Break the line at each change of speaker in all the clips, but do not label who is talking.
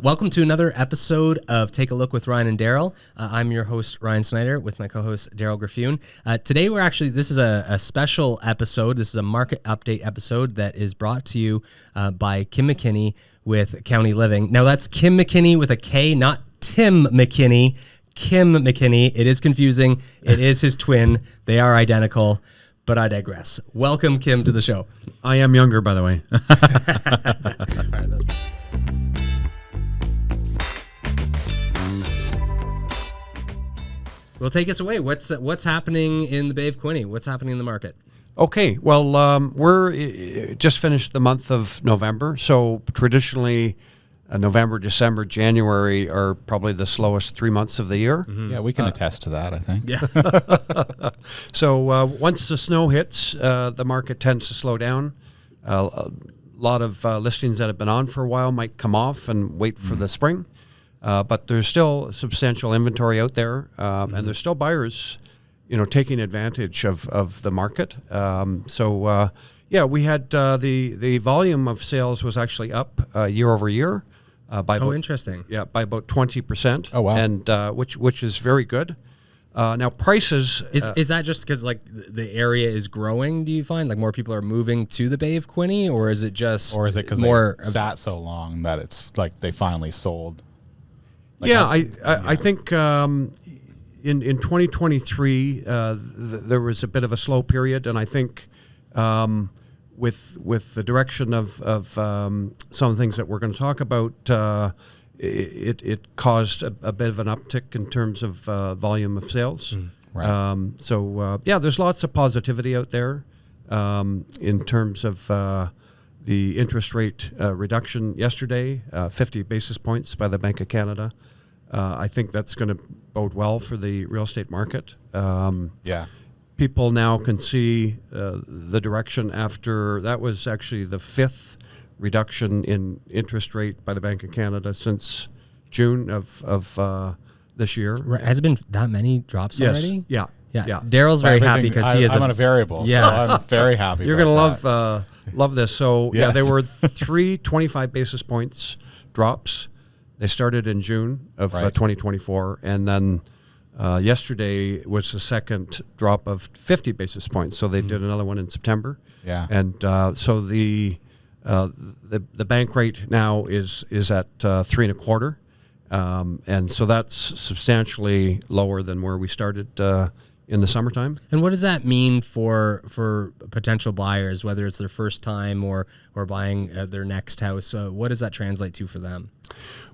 Welcome to another episode of Take a Look with Ryan and Daryl. I'm your host, Ryan Snyder, with my co-host, Daryl Graffune. Today, this is a special episode. This is a market update episode that is brought to you by Kim Mckinney with County Living. Now, that's Kim Mckinney with a K, not Tim McKinney. Kim Mckinney. It is confusing. It is his twin. They are identical, but I digress. Welcome, Kim, to the show.
I am younger, by the way.
All right, that's fine. Well, take us away. What's happening in the Bay of Quinte? What's happening in the market?
Okay, well, we're just finished the month of November, so traditionally November, December, January are probably the slowest 3 months of the year.
Mm-hmm. Yeah, we can attest to that, I think.
Yeah.
So once the snow hits, the market tends to slow down. A lot of listings that have been on for a while might come off and wait for the spring. But there's still substantial inventory out there, and there's still buyers, taking advantage of the market. We had the volume of sales was actually up year over year by
Interesting.
by about 20%.
Oh, wow.
And which is very good. Now prices
Is that just because the area is growing? Do you find more people are moving to the Bay of Quinte, or is it just
because
more
they sat so long that it's like they finally sold?
I think in 2023 there was a bit of a slow period, and I think with the direction of some of the things that we're going to talk about, it caused a bit of an uptick in terms of volume of sales.
Right.
There's lots of positivity out there in terms of the interest rate reduction yesterday, 50 basis points by the Bank of Canada. I think that's going to bode well for the real estate market. People now can see the direction after that was actually the fifth reduction in interest rate by the Bank of Canada since June of this year.
Has it been that many drops already?
Yeah.
Daryl's very happy because
I'm on a variable, so I'm very happy.
You're going to love this. So
yes.
There were 25 basis points drops. They started in June of 2024, and then yesterday was the second drop of 50 basis points. So they did another one in September.
Yeah,
and so the bank rate now is at 3.25, and so that's substantially lower than where we started in the summertime.
And what does that mean for potential buyers, whether it's their first time or buying their next house? What does that translate to for them?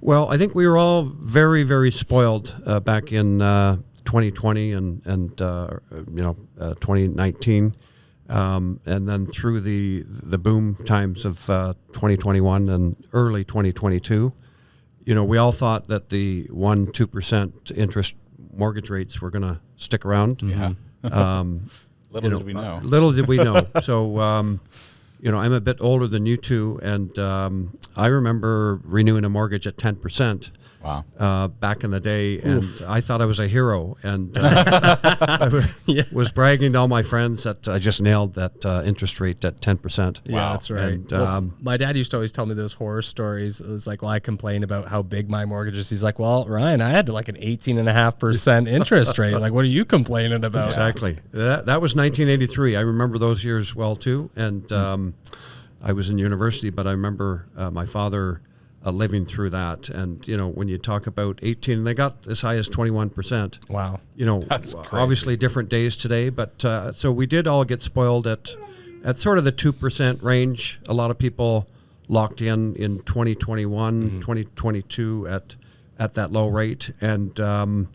Well, I think we were all very, very spoiled back in 2020 and 2019, and then through the boom times of 2021 and early 2022. We all thought that the 1-2% interest mortgage rates were going to stick around.
Yeah. Little did we know.
Little did we know. So, I'm a bit older than you two, and I remember renewing a mortgage at 10%.
Wow.
Back in the day, and I thought I was a hero, and I was bragging to all my friends that I just nailed that interest rate at 10%.
Yeah, that's right.
And,
my dad used to always tell me those horror stories. It was I complained about how big my mortgage is. He's like, well, Ryan, I had an 18.5% interest rate. What are you complaining about?
Exactly. That was 1983. I remember those years well, too, and I was in university, but I remember my father living through that. And, when you talk about 18, they got as high as 21%.
Wow.
That's crazy.
Obviously different days today, but so we did all get spoiled at sort of the 2% range. A lot of people locked in 2021, 2022 at that low rate. And,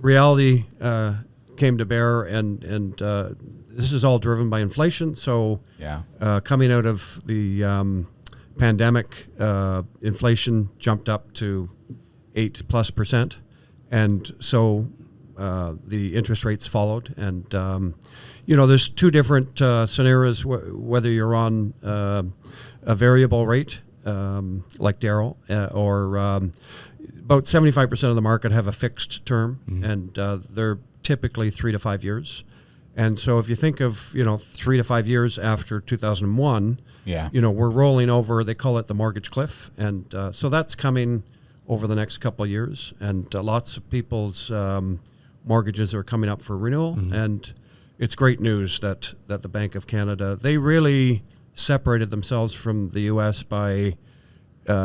reality came to bear, and this is all driven by inflation. So coming out of the pandemic, inflation jumped up to 8+%, and so the interest rates followed. And there's two different scenarios, whether you're on a variable rate like Daryl, or about 75% of the market have a fixed term, and they're typically 3 to 5 years. And so if you think of 3 to 5 years after 2001,
Yeah.
We're rolling over, they call it the mortgage cliff. And so that's coming over the next couple of years. And lots of people's mortgages are coming up for renewal. And it's great news that the Bank of Canada, they really separated themselves from the U.S. by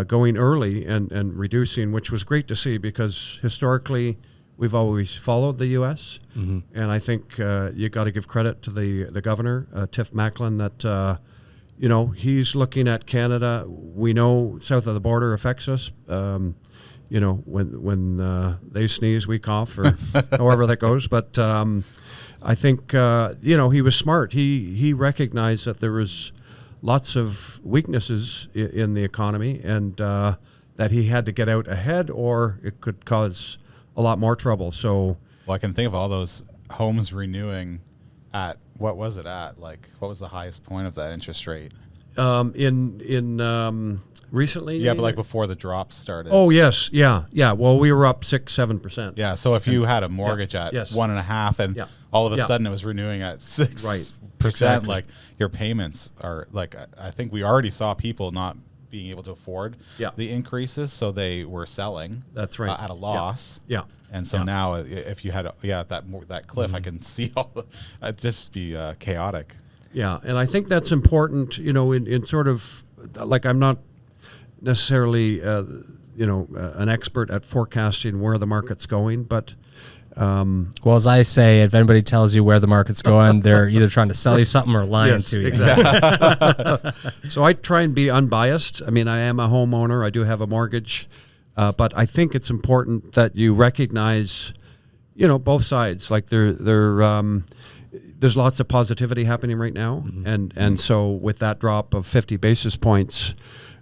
going early and reducing, which was great to see because historically we've always followed the U.S. And I think you got to give credit to the governor, Tiff Macklin, that he's looking at Canada. We know south of the border affects us. When they sneeze, we cough, or however that goes. But I think he was smart. He recognized that there was lots of weaknesses in the economy, and that he had to get out ahead, or it could cause a lot more trouble. So,
well, I can think of all those homes renewing at what was it at? Like, what was the highest point of that interest rate?
Recently?
Yeah, but like before the drop started.
Oh, yes. Yeah. Well, we were up 6-7%.
Yeah. So if you had a mortgage at 1.5 and all of a sudden it was renewing at 6%,
right. Exactly.
Like your payments are like, I think we already saw people not being able to afford the increases. So they were selling.
That's right.
At a loss.
Yeah.
And so now if you had, that cliff, I can see it'd just be chaotic.
Yeah. And I think that's important, in sort of like, I'm not necessarily, an expert at forecasting where the market's going, but
well, as I say, if anybody tells you where the market's going, they're either trying to sell you something or lying to you.
Exactly. So I try and be unbiased. I mean, I am a homeowner. I do have a mortgage, but I think it's important that you recognize, both sides. Like there's lots of positivity happening right now, and so with that drop of 50 basis points,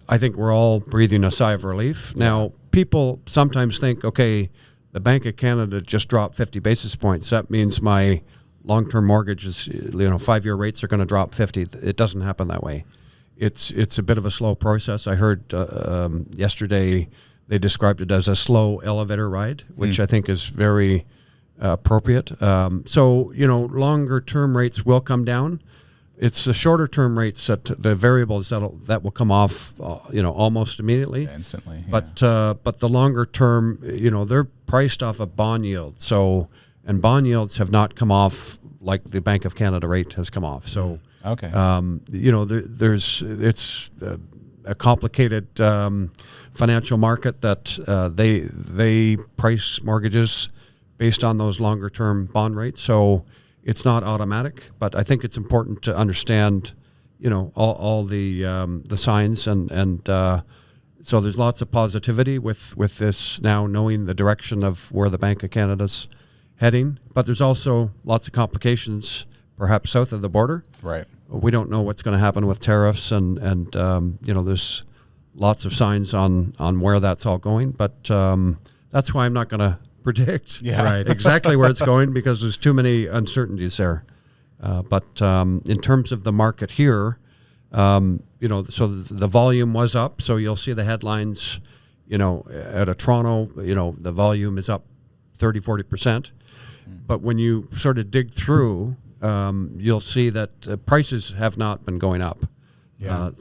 I think we're all breathing a sigh of relief. Now, people sometimes think, okay, the Bank of Canada just dropped 50 basis points. That means my long-term mortgage is, 5-year rates are going to drop 50. It doesn't happen that way. It's a bit of a slow process. I heard yesterday they described it as a slow elevator ride, which I think is very appropriate. So, longer-term rates will come down. It's the shorter-term rates that the variables that will come off, almost immediately.
Yeah, instantly.
But the longer-term, they're priced off a bond yield. So, and bond yields have not come off like the Bank of Canada rate has come off. So,
okay.
It's a complicated financial market that they price mortgages based on those longer-term bond rates. So. It's not automatic, but I think it's important to understand, all the signs, and so there's lots of positivity with this now, knowing the direction of where the Bank of Canada's heading. But there's also lots of complications, perhaps south of the border.
Right.
We don't know what's going to happen with tariffs, and there's lots of signs on where that's all going. But that's why I'm not going to predict exactly where it's going, because there's too many uncertainties there. But in terms of the market here, so the volume was up. So you'll see the headlines, at a Toronto, the volume is up 30-40%. But when you sort of dig through, you'll see that prices have not been going up.
Yeah.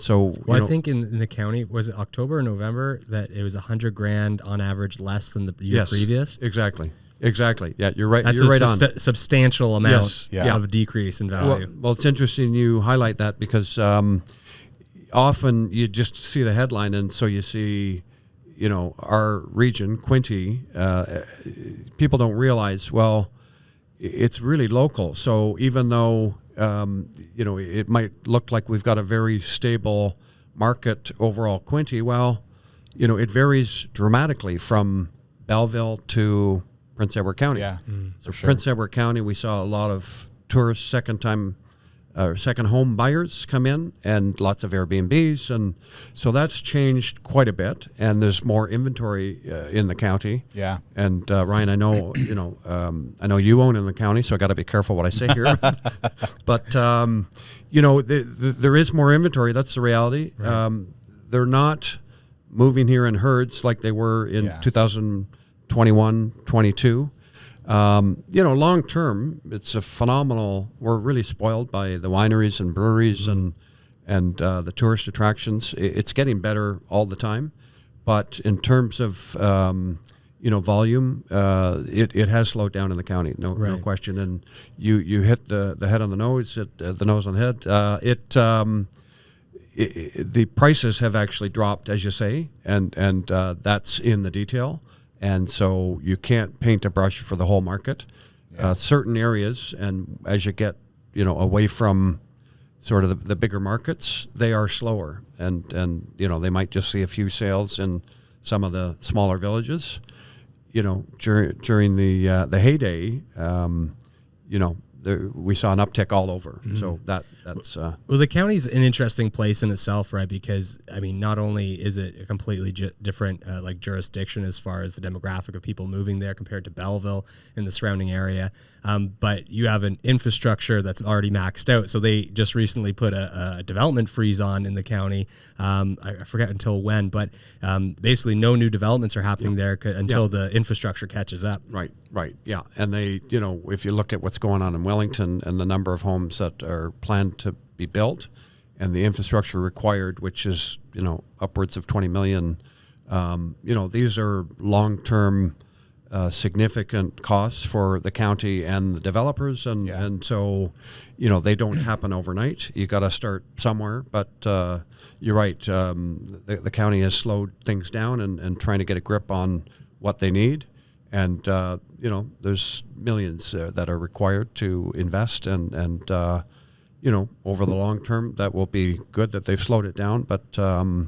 I think in the county, was it October or November, that it was $100,000 on average less than the year previous?
Exactly. Yeah, you're right.
That's
you're right
on. Substantial amount of decrease in value.
Well, it's interesting you highlight that, because often you just see the headline, and so you see, our region, Quinte, people don't realize, well, it's really local. So even though it might look like we've got a very stable market overall, Quinte, well, it varies dramatically from Belleville to Prince Edward County.
Yeah,
so Prince Edward County, we saw a lot of tourists, second home buyers come in, and lots of Airbnbs, and so that's changed quite a bit. And there's more inventory in the county.
Yeah.
And Ryan, I know I know you own in the county, so I got to be careful what I say here. But there is more inventory. That's the reality. Right. They're not moving here in herds like they were in 2021, 22. Long term, it's a phenomenal. We're really spoiled by the wineries and breweries and and the tourist attractions. It's getting better all the time, but in terms of volume, it has slowed down in the county, no question. And you hit the head on the nose, the nose on the head. The prices have actually dropped, as you say, and that's in the detail. And so you can't paint a brush for the whole market. Certain areas, and as you get away from sort of the bigger markets, they are slower, and they might just see a few sales in some of the smaller villages. During the heyday, we saw an uptick all over. Mm-hmm. So that's
well, the county's an interesting place in itself, right? Because not only is it a completely different jurisdiction as far as the demographic of people moving there compared to Belleville and the surrounding area, but you have an infrastructure that's already maxed out. So they just recently put a development freeze on in the county. I forget until when, but basically no new developments are happening there until the infrastructure catches up.
Right. Yeah. And they, if you look at what's going on in Wellington and the number of homes that are planned to be built and the infrastructure required, which is, upwards of 20 million, these are long-term significant costs for the county and the developers. And so, they don't happen overnight. You got to start somewhere. But you're right. The county has slowed things down and trying to get a grip on what they need. And, there's millions that are required to invest. And over the long term, that will be good that they've slowed it down. But, I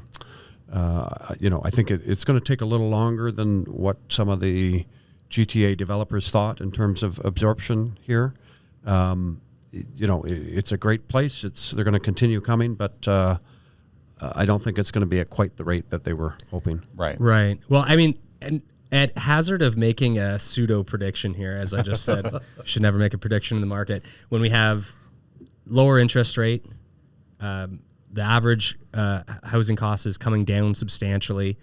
think it's going to take a little longer than what some of the GTA developers thought in terms of absorption here. It's a great place. They're going to continue coming, but I don't think it's going to be at quite the rate that they were hoping.
Right. Well, and at hazard of making a pseudo prediction here, as I just said, should never make a prediction in the market. When we have lower interest rate, the average housing cost is coming down substantially.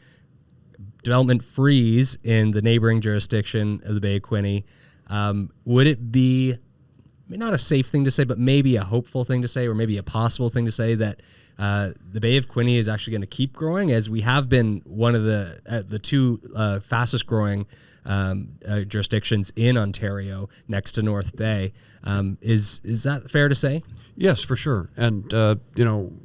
Development freeze in the neighboring jurisdiction of the Bay of Quinte. Would it be not a safe thing to say, but maybe a hopeful thing to say, or maybe a possible thing to say that the Bay of Quinte is actually going to keep growing, as we have been one of the two fastest growing jurisdictions in Ontario next to North Bay? Is that fair to say?
Yes, for sure. And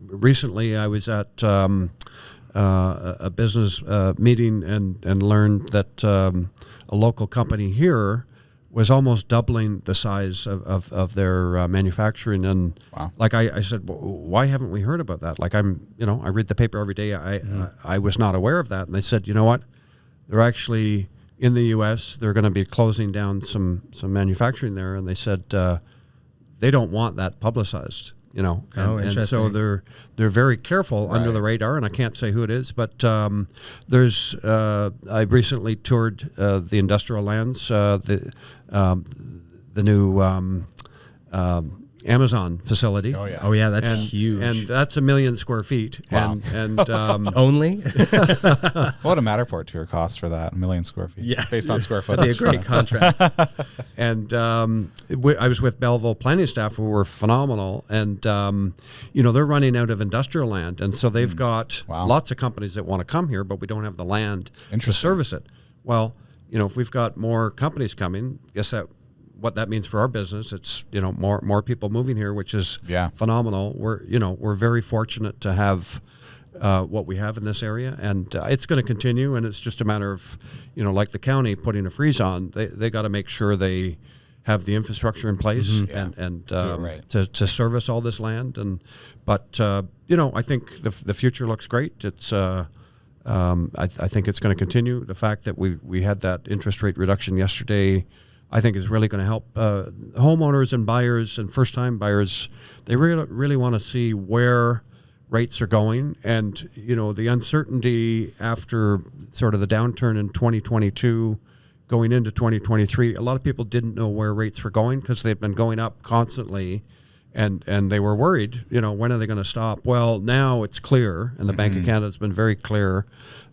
recently I was at a business meeting and learned that a local company here was almost doubling the size of their manufacturing. And like I said, why haven't we heard about that? Like I read the paper every day. I was not aware of that. And they said, you know what? They're actually in the U.S. They're going to be closing down some manufacturing there. And they said they don't want that publicized. And so they're very careful under the radar, and I can't say who it is, but there's I recently toured the industrial lands, the new Amazon facility.
Oh yeah, that's huge,
and that's 1 million square feet.
Wow.
And
only.
What would a Matterport tour cost for that 1 million square feet?
Yeah,
based on square footage.
That'd be a great contract.
And I was with Belleville planning staff, who were phenomenal, and they're running out of industrial land, and so they've got lots of companies that want to come here, but we don't have the land to service it. Well, if we've got more companies coming, guess what that means for our business. It's more people moving here, which is phenomenal. We're very fortunate to have what we have in this area, and it's going to continue. And it's just a matter of like the county putting a freeze on. They got to make sure they have the infrastructure in place and to service all this land. But I think the future looks great. It's I think it's going to continue. The fact that we had that interest rate reduction yesterday, I think, is really going to help homeowners and buyers and first-time buyers. They really want to see where rates are going, and the uncertainty after sort of the downturn in 2022 going into 2023. A lot of people didn't know where rates were going because they've been going up constantly, and they were worried. When are they going to stop? Well, now it's clear, and the Bank of Canada has been very clear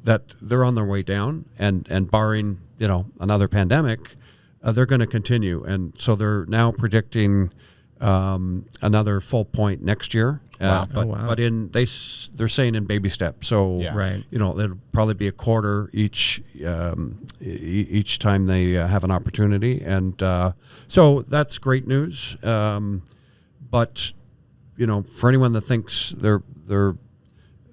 that they're on their way down, and barring another pandemic. They're going to continue, and so they're now predicting another full point next year.
Wow.
But they're saying in baby steps. So
Right.
It'll probably be a quarter each time they have an opportunity, and so that's great news. But for anyone that thinks their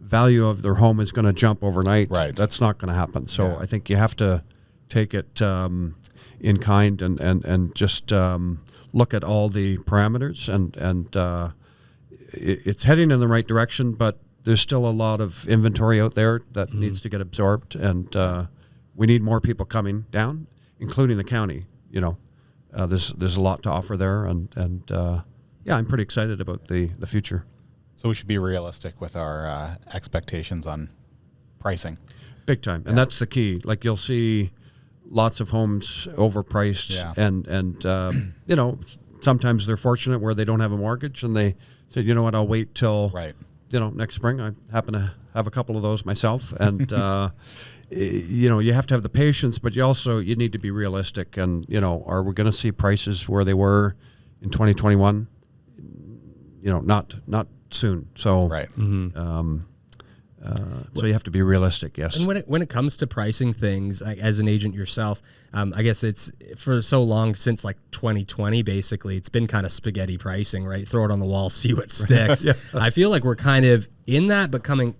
value of their home is going to jump overnight,
right,
that's not going to happen. So I think you have to take it in kind and just look at all the parameters, and it's heading in the right direction, but there's still a lot of inventory out there that needs to get absorbed, and we need more people coming down, including the county. There's a lot to offer there, and I'm pretty excited about the future.
So we should be realistic with our expectations on pricing.
Big time, and that's the key. Like, you'll see lots of homes overpriced, and sometimes they're fortunate where they don't have a mortgage, and they say, you know what, I'll wait till next spring. I happen to have a couple of those myself, and you have to have the patience, but you need to be realistic. And are we going to see prices where they were in 2021? Not soon. So
right.
So you have to be realistic, yes.
And when it comes to pricing things, as an agent yourself, I guess it's for so long, since like 2020, basically, it's been kind of spaghetti pricing, right? Throw it on the wall, see what sticks. I feel like we're kind of in that, but coming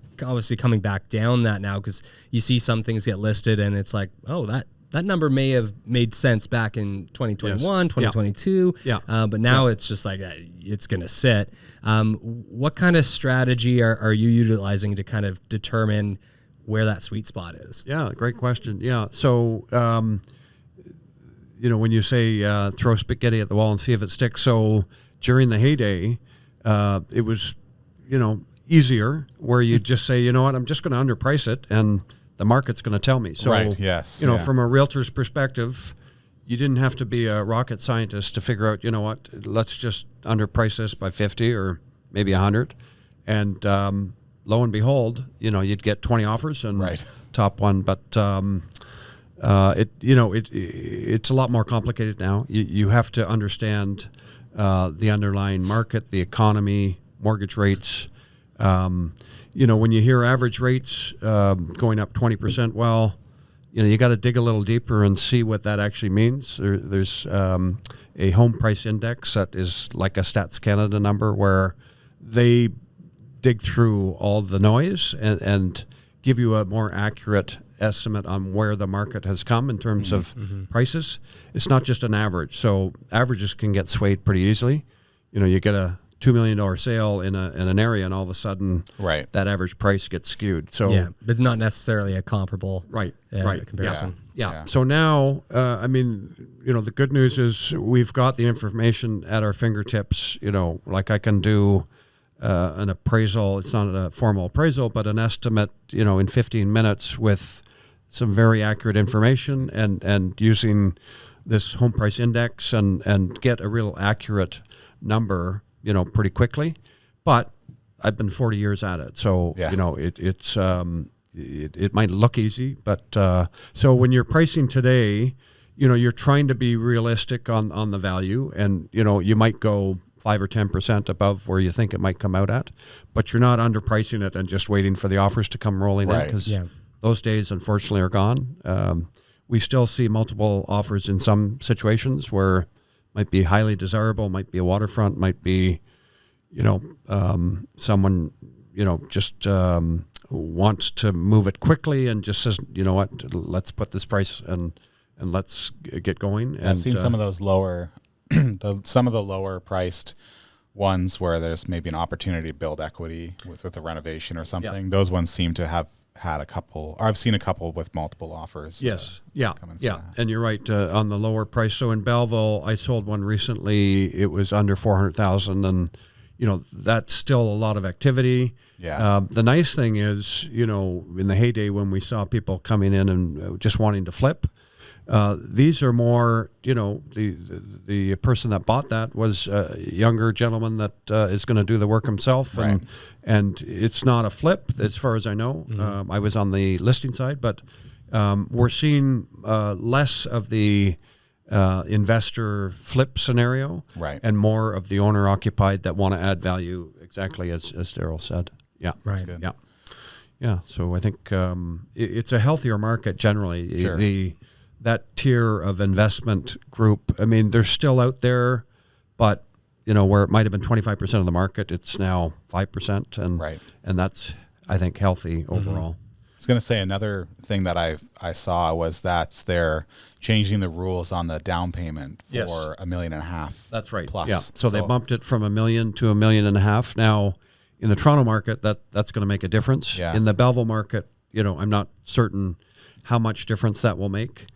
back down that now, because you see some things get listed and it's like, oh, that number may have made sense back in 2021, 2022. But now it's just like, it's going to sit. What kind of strategy are you utilizing to kind of determine where that sweet spot is?
Yeah, great question. Yeah. So, when you say throw spaghetti at the wall and see if it sticks. So during the heyday, it was, easier, where you just say, you know what, I'm just going to underprice it, and the market's going to tell me. So, from a realtor's perspective, you didn't have to be a rocket scientist to figure out, let's just underprice this by 50 or maybe 100. And lo and behold, you'd get 20 offers and top one. But it's a lot more complicated now. You have to understand the underlying market, the economy, mortgage rates. When you hear average rates going up 20%, well, you got to dig a little deeper and see what that actually means. There's a home price index that is like a Stats Canada number, where they dig through all the noise and give you a more accurate estimate on where the market has come in terms of prices. It's not just an average. So averages can get swayed pretty easily. You get a $2 million sale in an area, and all of a sudden that average price gets skewed. So
but it's not necessarily a comparable comparison.
Yeah. So now, the good news is we've got the information at our fingertips. Like, I can do an appraisal. It's not a formal appraisal, but an estimate, in 15 minutes with some very accurate information, and using this home price index and get a real accurate number, pretty quickly. But I've been 40 years at it. So, it might look easy, but so when you're pricing today, you're trying to be realistic on the value, and, you might go 5 or 10% above where you think it might come out at, but you're not underpricing it and just waiting for the offers to come rolling in, because those days, unfortunately, are gone. We still see multiple offers in some situations where might be highly desirable, might be a waterfront, might be, someone, just wants to move it quickly and just says, you know what, let's put this price and let's get going. And
I've seen some of those lower, some of the lower priced ones where there's maybe an opportunity to build equity with a renovation or something. Those ones seem to have had a couple, or I've seen a couple with multiple offers.
Yes. And you're right, on the lower price. So in Belleville, I sold one recently. It was under 400,000, and that's still a lot of activity. The nice thing is, in the heyday when we saw people coming in and just wanting to flip, these are more, the person that bought that was a younger gentleman that is going to do the work himself, and it's not a flip as far as I know. I was on the listing side, but we're seeing less of the investor flip scenario,
right,
and more of the owner occupied that want to add value, exactly as Daryl said. Yeah,
Right.
That's good.
yeah, yeah. So I think it's a healthier market generally.
Sure.
That tier of investment group, I mean, they're still out there, but where it might have been 25% of the market, it's now 5%, and
Right.
and that's, I think, healthy overall.
I was going to say another thing that I saw was that they're changing the rules on the down payment for
Yes.
$1.5 million.
That's right.
Plus.
Yeah. So they bumped it from $1 million to $1.5 million. Now, in the Toronto market, that's going to make a difference.
Yeah.
In the Belleville market, I'm not certain how much difference that will make.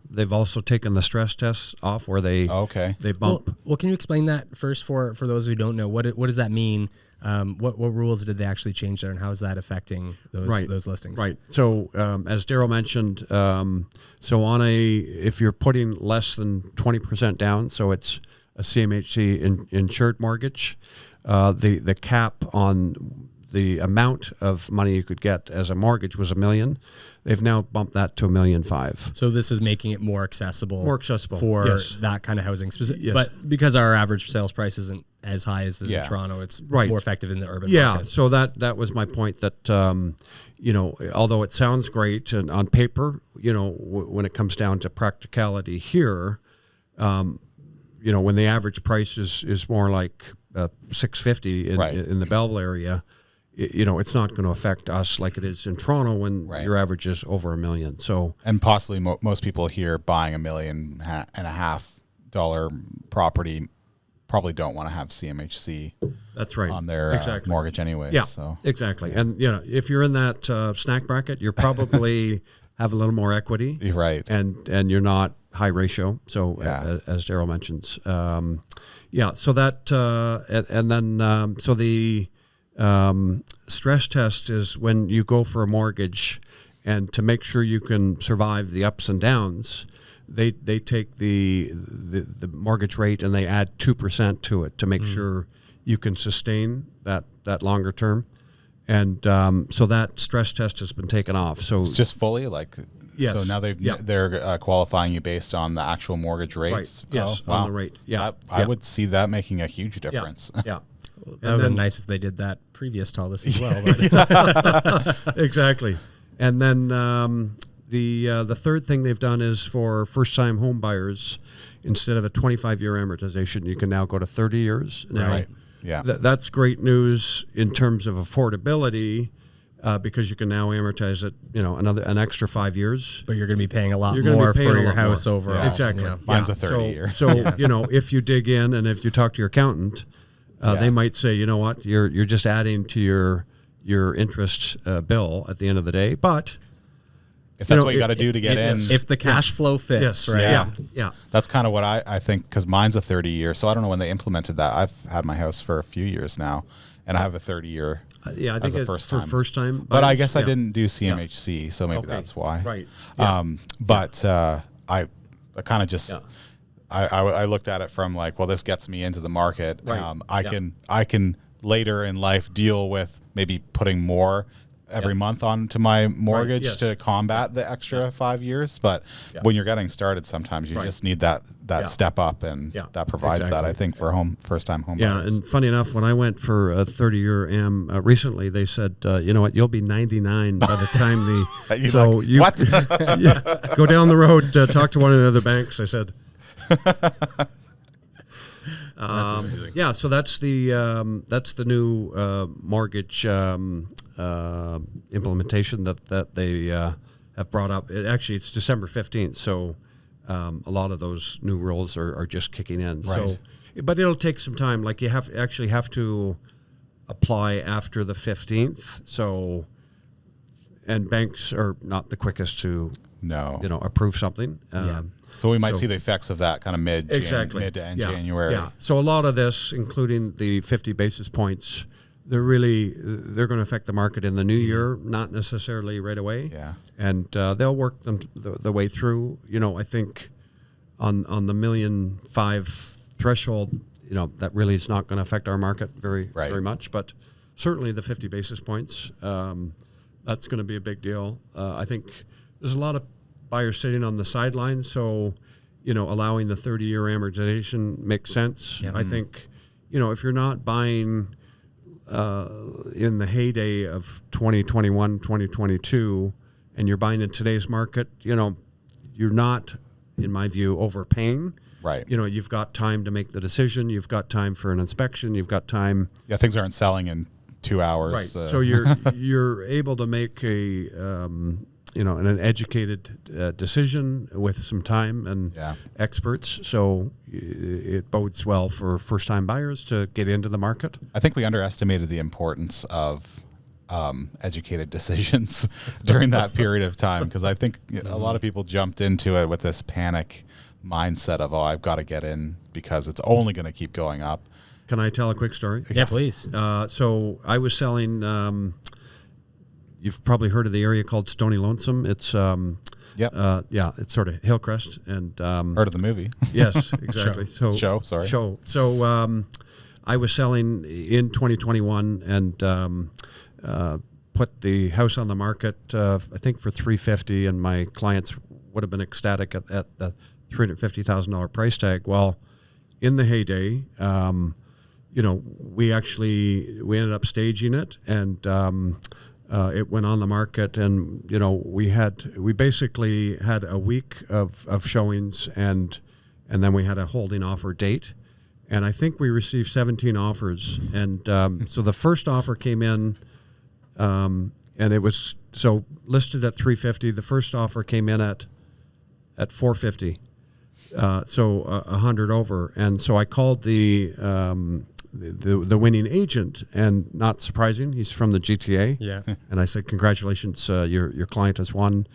They've also taken the stress tests off where they bump.
Well, can you explain that first for those who don't know? What does that mean? What rules did they actually change there, and how is that affecting those listings?
Right. So as Daryl mentioned, so if you're putting less than 20% down, so it's a CMHC insured mortgage, the cap on the amount of money you could get as a mortgage was $1 million. They've now bumped that to $1.5 million.
So this is making it more accessible for
yes.
that kind of housing.
Yes.
But because our average sales price isn't as high as in Toronto, it's more effective in the urban markets.
So that was my point, that although it sounds great and on paper, when it comes down to practicality here, when the average price is more like $650 in the Belleville area, it's not going to affect us like it is in Toronto when your average is over $1 million. So,
and possibly most people here buying $1.5 million property probably don't want to have CMHC.
That's right.
On their mortgage anyway.
Yeah,
so.
Exactly. And if you're in that snack bracket, you're probably have a little more equity.
You're right.
And you're not high ratio. So as Daryl mentions, So that and then so the stress test is when you go for a mortgage, and to make sure you can survive the ups and downs, they take the mortgage rate and they add 2% to it to make sure you can sustain that longer term. And so that stress test has been taken off. So
it's just fully
yes.
So now they're qualifying you based on the actual mortgage rates.
Right. Yes, on the rate. Yeah,
I would see that making a huge difference.
Yeah.
Well, that would have been nice if they did that previous to all this as well. But.
Exactly. And then the third thing they've done is for first-time home buyers, instead of a 25-year amortization, you can now go to 30 years. Now,
right. Yeah.
That's great news in terms of affordability, because you can now amortize it, an extra 5 years.
But you're going to be paying a lot more for your house overall.
Yeah. Exactly.
Mine's a 30-year.
So if you dig in and if you talk to your accountant, they might say, you know what, you're just adding to your interest bill at the end of the day. But
if that's what you got to do to get in,
if the cash flow fits, right?
Yeah.
That's kind of what I think, because mine's a 30-year. So I don't know when they implemented that. I've had my house for a few years now, and I have a 30-year.
I think it's for first time buyers.
But I guess I didn't do CMHC, so maybe that's why.
Right.
But I kind of just. I looked at it from this gets me into the market.
Right.
I can later in life deal with maybe putting more every month onto my mortgage to combat the extra 5 years. But when you're getting started, sometimes you just need that step up, and that provides that, I think, for first time home buyers.
And funny enough, when I went for a 30-year AM recently, they said, you know what, you'll be 99 by the time
what?
Go down the road, talk to one of the other banks. I said.
That's amazing.
So that's the new mortgage implementation that they have brought up. It's December 15th, so a lot of those new rules are just kicking in.
Right.
So, but it'll take some time. You have to apply after the 15th. So, and banks are not the quickest to approve something.
So we might see the effects of that kind of mid to end January.
Yeah. So a lot of this, including the 50 basis points, they're going to affect the market in the new year, not necessarily right away.
Yeah.
And they'll work them the way through. I think on the $1.5 million threshold, that really is not going to affect our market very much. But certainly the 50 basis points, that's going to be a big deal. I think there's a lot of buyers sitting on the sidelines, so allowing the 30-year amortization makes sense.
Yep.
I think, if you're not buying in the heyday of 2021, 2022, and you're buying in today's market, you're not, in my view, overpaying.
Right.
You've got time to make the decision. You've got time for an inspection. You've got time.
Yeah, things aren't selling in 2 hours.
Right. So you're able to make an educated decision with some time and experts. So it bodes well for first-time buyers to get into the market.
I think we underestimated the importance of educated decisions during that period of time, because I think a lot of people jumped into it with this panic mindset of, I've got to get in because it's only going to keep going up.
Can I tell a quick story?
Yeah, please.
So I was selling, you've probably heard of the area called Stony Lonesome. It's, it's sort of Hillcrest. And
heard of the movie.
Yes, exactly. Show. So I was selling in 2021 and put the house on the market, I think for $350,000, and my clients would have been ecstatic at the $350,000 price tag. Well, in the heyday, we ended up staging it, and it went on the market, and we basically had a week of showings, and then we had a holding offer date, and I think we received 17 offers, and so the first offer came in, and it was listed at $350,000. The first offer came in at $450,000. So 100 over, and so I called the winning agent, and not surprising, he's from the GTA.
Yeah.
And I said, congratulations, your client has won.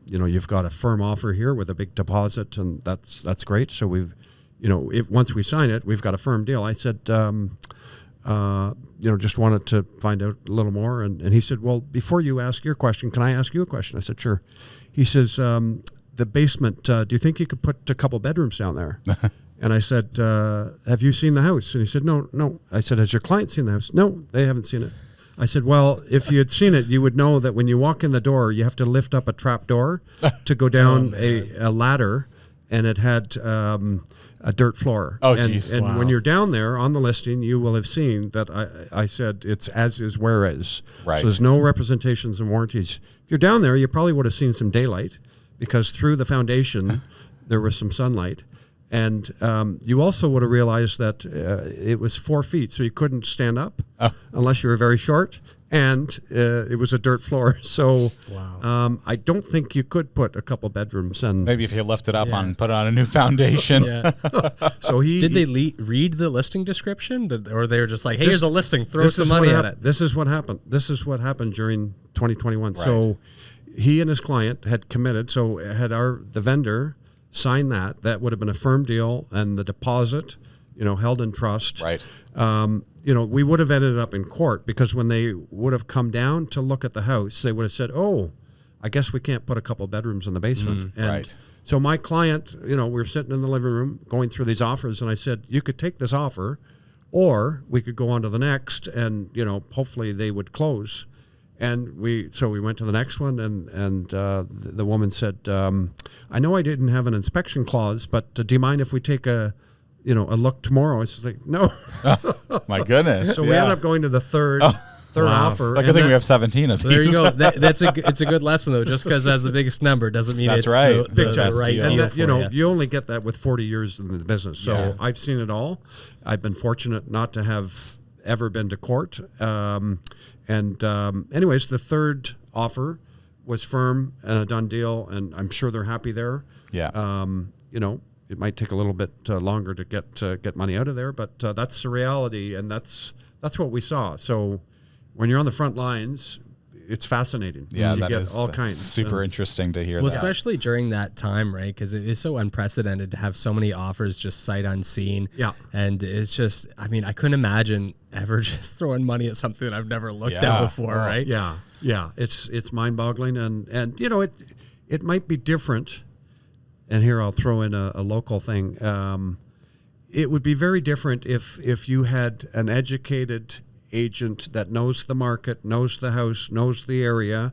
You've got a firm offer here with a big deposit, and that's great. So we've, once we sign it, we've got a firm deal. I said, just wanted to find out a little more, and he said, well, before you ask your question, can I ask you a question? I said, sure. He says, the basement, do you think you could put a couple bedrooms down there? And I said, have you seen the house? And he said, no. I said, has your client seen the house? No, they haven't seen it. I said, well, if you had seen it, you would know that when you walk in the door, you have to lift up a trap door to go down a ladder, and it had a dirt floor.
Oh, geez.
And when you're down there on the listing, you will have seen that I said it's as is, where is.
Right.
So there's no representations and warranties. If you're down there, you probably would have seen some daylight, because through the foundation, there was some sunlight. And you also would have realized that it was 4 feet, so you couldn't stand up unless you were very short. And it was a dirt floor. So I don't think you could put a couple bedrooms. And
maybe if you lift it up and put it on a new foundation.
So
did they read the listing description? Or they were just like, hey, here's a listing, throw some money at it?
This is what happened. This is what happened during 2021.
Right.
So he and his client had committed. So had the vendor sign that would have been a firm deal, and the deposit, held in trust.
Right.
We would have ended up in court, because when they would have come down to look at the house, they would have said, oh, I guess we can't put a couple bedrooms in the basement. And
right.
so my client, we were sitting in the living room going through these offers, and I said, you could take this offer, or we could go on to the next, and, hopefully they would close. And we went to the next one, and the woman said, I know I didn't have an inspection clause, but do you mind if we take a look tomorrow? I was like, no.
My goodness.
So we ended up going to the third offer.
Like, I think we have 17 of these.
There you go. It's a good lesson, though. Just because it has the biggest number doesn't mean
that's
it's
right.
the right
and
deal
that, you only get that with 40 years in the business. So I've seen it all. I've been fortunate not to have ever been to court. Anyways, the third offer was firm and a done deal, and I'm sure they're happy there.
Yeah.
It might take a little bit longer to get money out of there, but that's the reality, and that's what we saw. So when you're on the front lines, it's fascinating.
Yeah,
you get all kinds.
Super interesting to hear.
Well, especially during that time, right? Because it is so unprecedented to have so many offers just sight unseen.
Yeah,
and it's just, I couldn't imagine ever just throwing money at something that I've never looked at before, right?
Yeah, it's mind-boggling, and it might be different. And here I'll throw in a local thing. It would be very different if you had an educated agent that knows the market, knows the house, knows the area,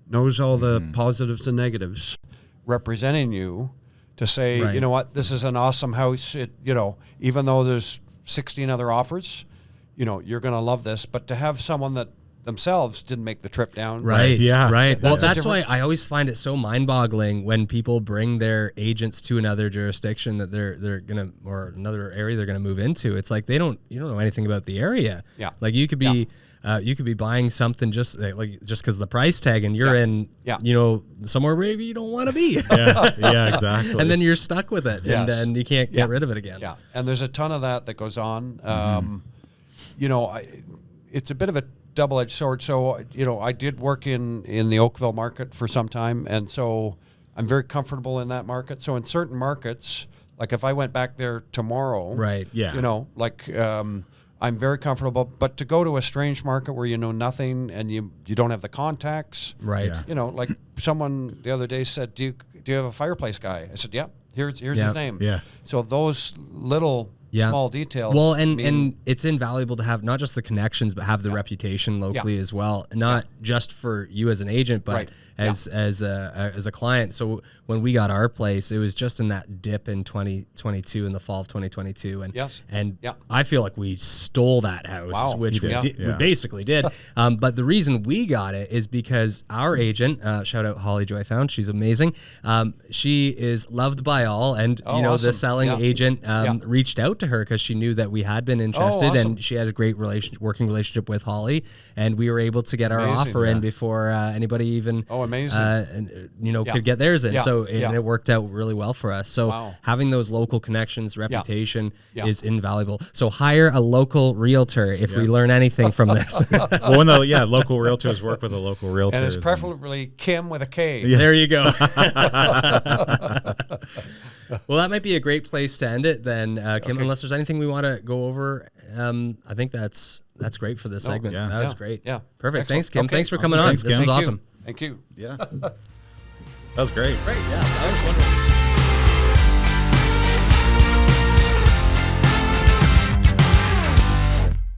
knows all the positives and negatives, representing you to say,
Right.
you know what, this is an awesome house. It, you know, even though there's 16 other offers, you know, you're going to love this. But to have someone that themselves didn't make the trip down.
Right.
Yeah.
Right. Well,
That's a
that's why I always find it so mind-boggling when people bring their agents to another jurisdiction that they're gonna, or another area they're gonna move into. It's like you don't know anything about the area.
Yeah.
Like you could be. You could be buying something just because of the price tag, and you're in, you know, somewhere maybe you don't want to be.
Yeah, exactly.
And then you're stuck with it,
Yes.
and you can't get rid of it again.
Yeah, and there's a ton of that goes on. You know, it's a bit of a double-edged sword. So, you know, I did work in the Oakville market for some time, and so I'm very comfortable in that market. So in certain markets, like if I went back there tomorrow,
Right.
Yeah.
you know, like I'm very comfortable. But to go to a strange market where you know nothing and you don't have the contacts,
Right.
Yeah.
you know, like someone the other day said, do you have a fireplace guy? I said, yeah, here's
Yeah.
his name.
Yeah.
So those little small details.
Well, and
mean-
it's invaluable to have not just the connections, but have the reputation locally as well. Not just for you as an agent, but
Right.
as a client. So when we got our place, it was just in that dip in 2022, in the fall of 2022, and
Yes.
and
Yeah.
I feel like we stole that house,
Wow.
which we,
You did.
we
Yeah.
basically did. But the reason we got it is because our agent, shout out Holly Joy Found, she's amazing. She is loved by all, and
Oh,
you know the
awesome.
selling
Yeah.
agent
Yeah.
reached out to her because she knew that we had been interested,
awesome.
and she had a great working relationship with Holly, and we were able to get our
Amazing,
offer in
yeah.
before anybody even
amazing.
could get theirs in.
Yeah,
So and
yeah.
it worked out really well for us. So
Wow.
having those local connections, reputation
Yeah.
is invaluable. So hire a local realtor if we learn anything from this.
Well, when local realtors work with a local realtor.
and it's preferably Kim with a K.
There you go. Well, that might be a great place to end it then, Kim, unless there's anything we want to go over. I think that's great for this segment.
yeah.
That was
Yeah.
great.
Yeah.
Perfect.
Excellent.
Thanks, Kim.
Okay.
Thanks for coming on.
Thanks,
This
Kim.
was
Thank
awesome.
Thank you.
Yeah. That was great.
Great. Yeah, that was wonderful.